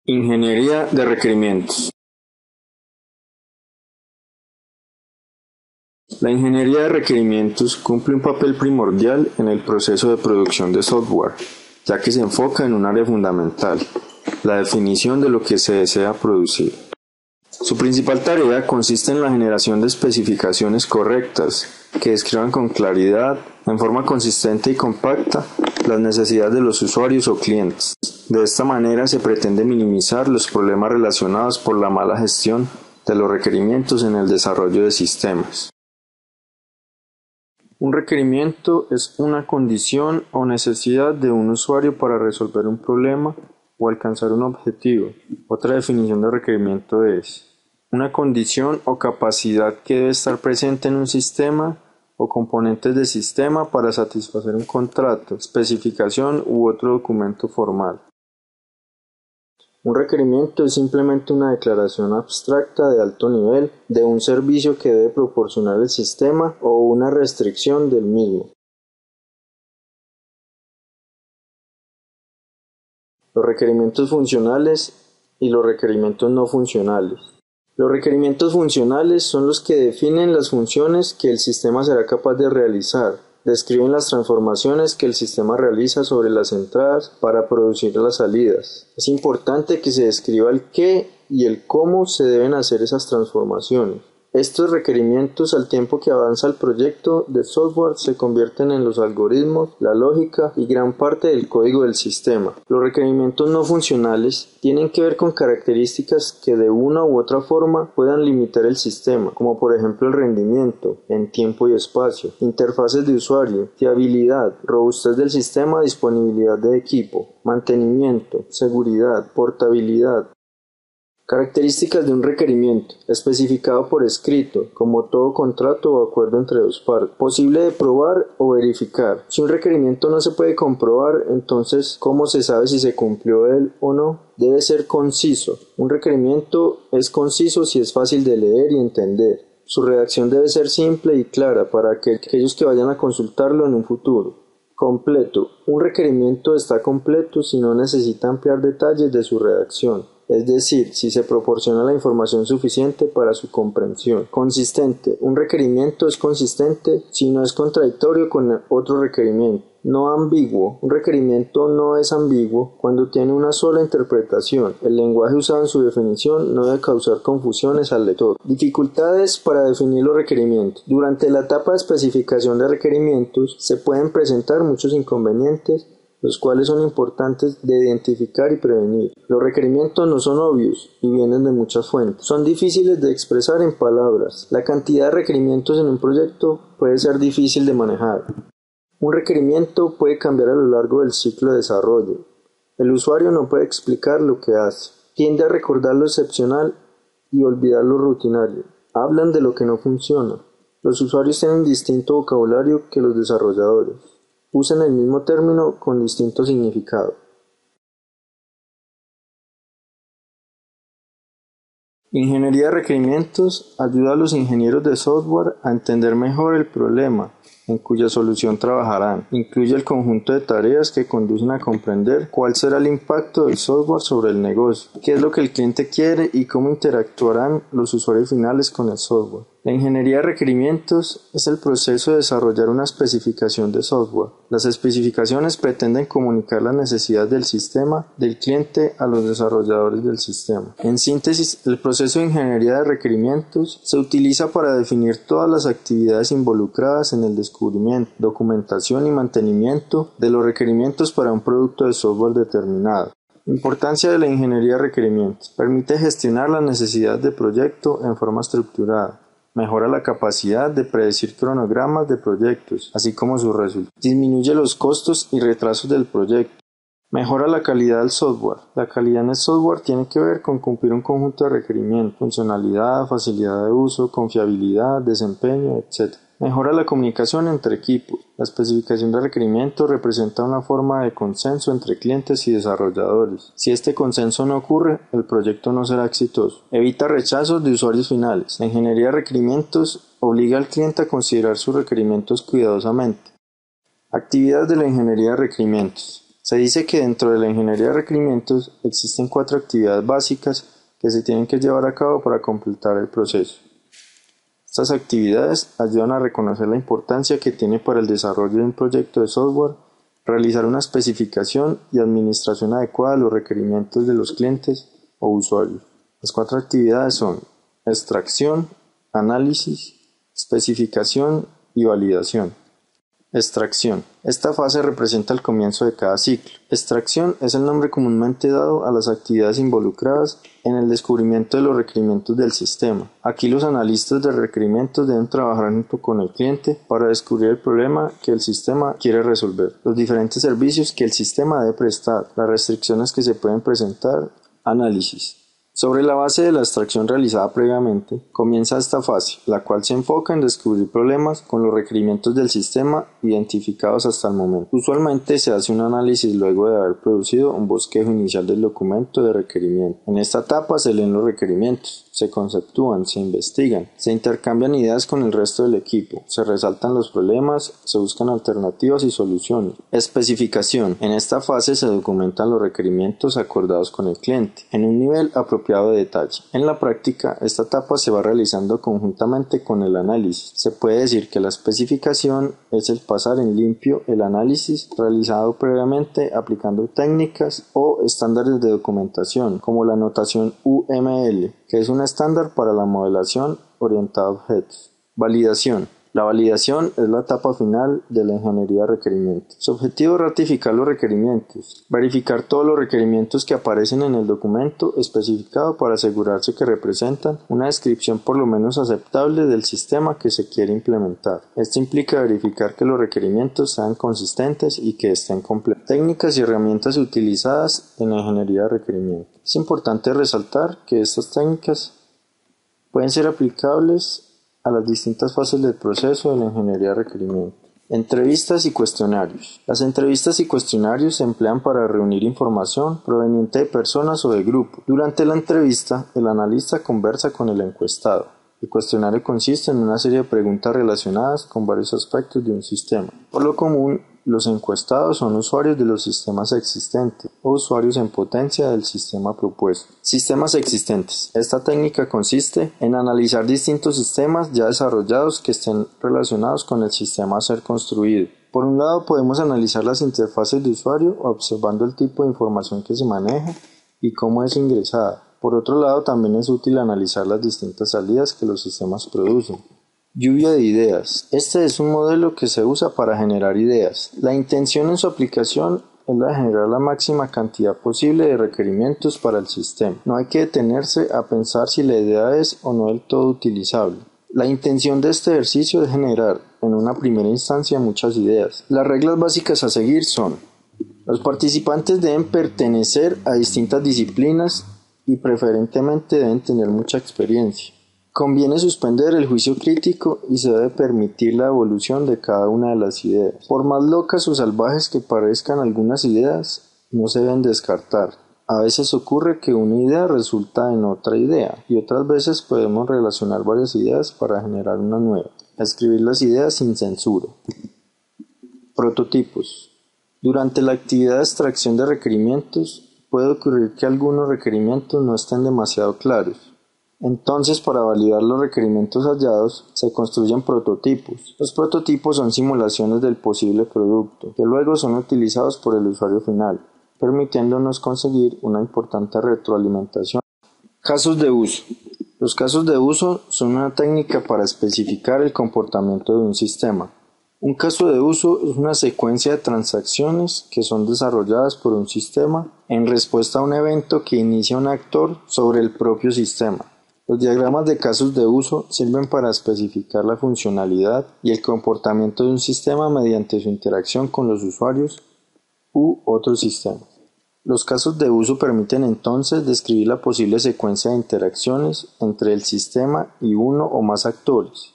Ingeniería de requerimientos. La ingeniería de requerimientos cumple un papel primordial en el proceso de producción de software, ya que se enfoca en un área fundamental, la definición de lo que se desea producir. Su principal tarea consiste en la generación de especificaciones correctas, que describan con claridad, en forma consistente y compacta, las necesidades de los usuarios o clientes. De esta manera se pretende minimizar los problemas relacionados por la mala gestión de los requerimientos en el desarrollo de sistemas. Un requerimiento es una condición o necesidad de un usuario para resolver un problema o alcanzar un objetivo. Otra definición de requerimiento es una condición o capacidad que debe estar presente en un sistema o componentes de sistema para satisfacer un contrato, especificación u otro documento formal. Un requerimiento es simplemente una declaración abstracta de alto nivel de un servicio que debe proporcionar el sistema o una restricción del mismo. Los requerimientos funcionales y los requerimientos no funcionales. Los requerimientos funcionales son los que definen las funciones que el sistema será capaz de realizar. Describen las transformaciones que el sistema realiza sobre las entradas para producir las salidas. Es importante que se describa el qué y el cómo se deben hacer esas transformaciones. Estos requerimientos, al tiempo que avanza el proyecto de software, se convierten en los algoritmos, la lógica y gran parte del código del sistema. Los requerimientos no funcionales tienen que ver con características que de una u otra forma puedan limitar el sistema, como por ejemplo el rendimiento en tiempo y espacio, interfaces de usuario, fiabilidad, robustez del sistema, disponibilidad de equipo, mantenimiento, seguridad, portabilidad. Características de un requerimiento, especificado por escrito, como todo contrato o acuerdo entre dos partes, posible de probar o verificar. Si un requerimiento no se puede comprobar, entonces, ¿cómo se sabe si se cumplió él o no? Debe ser conciso. Un requerimiento es conciso si es fácil de leer y entender. Su redacción debe ser simple y clara para que aquellos que vayan a consultarlo en un futuro. Completo. Un requerimiento está completo si no necesita ampliar detalles de su redacción. Es decir, si se proporciona la información suficiente para su comprensión. Consistente. Un requerimiento es consistente si no es contradictorio con otro requerimiento. No ambiguo. Un requerimiento no es ambiguo cuando tiene una sola interpretación. El lenguaje usado en su definición no debe causar confusiones al lector. Dificultades para definir los requerimientos. Durante la etapa de especificación de requerimientos se pueden presentar muchos inconvenientes, los cuales son importantes de identificar y prevenir. Los requerimientos no son obvios y vienen de muchas fuentes. Son difíciles de expresar en palabras. La cantidad de requerimientos en un proyecto puede ser difícil de manejar. Un requerimiento puede cambiar a lo largo del ciclo de desarrollo. El usuario no puede explicar lo que hace. Tiende a recordar lo excepcional y olvidar lo rutinario. Hablan de lo que no funciona. Los usuarios tienen distinto vocabulario que los desarrolladores. Usan el mismo término con distinto significado. Ingeniería de requerimientos ayuda a los ingenieros de software a entender mejor el problema en cuya solución trabajarán. Incluye el conjunto de tareas que conducen a comprender cuál será el impacto del software sobre el negocio, qué es lo que el cliente quiere y cómo interactuarán los usuarios finales con el software. La ingeniería de requerimientos es el proceso de desarrollar una especificación de software. Las especificaciones pretenden comunicar las necesidades del sistema del cliente a los desarrolladores del sistema. En síntesis, el proceso de ingeniería de requerimientos se utiliza para definir todas las actividades involucradas en el descubrimiento, documentación y mantenimiento de los requerimientos para un producto de software determinado. Importancia de la ingeniería de requerimientos. Permite gestionar las necesidades de proyecto en forma estructurada. Mejora la capacidad de predecir cronogramas de proyectos, así como sus resultados. Disminuye los costos y retrasos del proyecto. Mejora la calidad del software. La calidad en el software tiene que ver con cumplir un conjunto de requerimientos, funcionalidad, facilidad de uso, confiabilidad, desempeño, etc. Mejora la comunicación entre equipos. La especificación de requerimientos representa una forma de consenso entre clientes y desarrolladores. Si este consenso no ocurre, el proyecto no será exitoso. Evita rechazos de usuarios finales. La ingeniería de requerimientos obliga al cliente a considerar sus requerimientos cuidadosamente. Actividades de la ingeniería de requerimientos. Se dice que dentro de la ingeniería de requerimientos existen 4 actividades básicas que se tienen que llevar a cabo para completar el proceso. Estas actividades ayudan a reconocer la importancia que tiene para el desarrollo de un proyecto de software, realizar una especificación y administración adecuada de los requerimientos de los clientes o usuarios. Las 4 actividades son extracción, análisis, especificación y validación. Extracción. Esta fase representa el comienzo de cada ciclo. Extracción es el nombre comúnmente dado a las actividades involucradas en el descubrimiento de los requerimientos del sistema. Aquí los analistas de requerimientos deben trabajar junto con el cliente para descubrir el problema que el sistema quiere resolver, los diferentes servicios que el sistema debe prestar, las restricciones que se pueden presentar. Análisis. Sobre la base de la extracción realizada previamente, comienza esta fase, la cual se enfoca en descubrir problemas con los requerimientos del sistema identificados hasta el momento. Usualmente se hace un análisis luego de haber producido un bosquejo inicial del documento de requerimiento. En esta etapa se leen los requerimientos, se conceptúan, se investigan, se intercambian ideas con el resto del equipo, se resaltan los problemas, se buscan alternativas y soluciones. Especificación. En esta fase se documentan los requerimientos acordados con el cliente, en un nivel apropiado de detalle. En la práctica, esta etapa se va realizando conjuntamente con el análisis. Se puede decir que la especificación es el pasar en limpio el análisis realizado previamente aplicando técnicas o estándares de documentación, como la notación UML, que es un estándar para la modelación orientada a objetos. Validación. La validación es la etapa final de la ingeniería de requerimientos. Su objetivo es ratificar los requerimientos, verificar todos los requerimientos que aparecen en el documento especificado para asegurarse que representan una descripción por lo menos aceptable del sistema que se quiere implementar. Esto implica verificar que los requerimientos sean consistentes y que estén completos. Técnicas y herramientas utilizadas en la ingeniería de requerimientos. Es importante resaltar que estas técnicas pueden ser aplicables a las distintas fases del proceso de la ingeniería de requerimientos. Entrevistas y cuestionarios. Las entrevistas y cuestionarios se emplean para reunir información proveniente de personas o de grupos. Durante la entrevista, el analista conversa con el encuestado. El cuestionario consiste en una serie de preguntas relacionadas con varios aspectos de un sistema. Por lo común, los encuestados son usuarios de los sistemas existentes o usuarios en potencia del sistema propuesto. Sistemas existentes. Esta técnica consiste en analizar distintos sistemas ya desarrollados que estén relacionados con el sistema a ser construido. Por un lado, podemos analizar las interfaces de usuario observando el tipo de información que se maneja y cómo es ingresada. Por otro lado, también es útil analizar las distintas salidas que los sistemas producen. Lluvia de ideas. Este es un modelo que se usa para generar ideas. La intención en su aplicación es la de generar la máxima cantidad posible de requerimientos para el sistema. No hay que detenerse a pensar si la idea es o no del todo utilizable. La intención de este ejercicio es generar, en una primera instancia, muchas ideas. Las reglas básicas a seguir son: los participantes deben pertenecer a distintas disciplinas y preferentemente deben tener mucha experiencia. Conviene suspender el juicio crítico y se debe permitir la evolución de cada una de las ideas. Por más locas o salvajes que parezcan algunas ideas, no se deben descartar. A veces ocurre que una idea resulta en otra idea y otras veces podemos relacionar varias ideas para generar una nueva. Escribir las ideas sin censura. Prototipos. Durante la actividad de extracción de requerimientos, puede ocurrir que algunos requerimientos no estén demasiado claros. Entonces, para validar los requerimientos hallados, se construyen prototipos. Los prototipos son simulaciones del posible producto, que luego son utilizados por el usuario final, permitiéndonos conseguir una importante retroalimentación. Casos de uso. Los casos de uso son una técnica para especificar el comportamiento de un sistema. Un caso de uso es una secuencia de transacciones que son desarrolladas por un sistema en respuesta a un evento que inicia un actor sobre el propio sistema. Los diagramas de casos de uso sirven para especificar la funcionalidad y el comportamiento de un sistema mediante su interacción con los usuarios u otros sistemas. Los casos de uso permiten entonces describir la posible secuencia de interacciones entre el sistema y uno o más actores.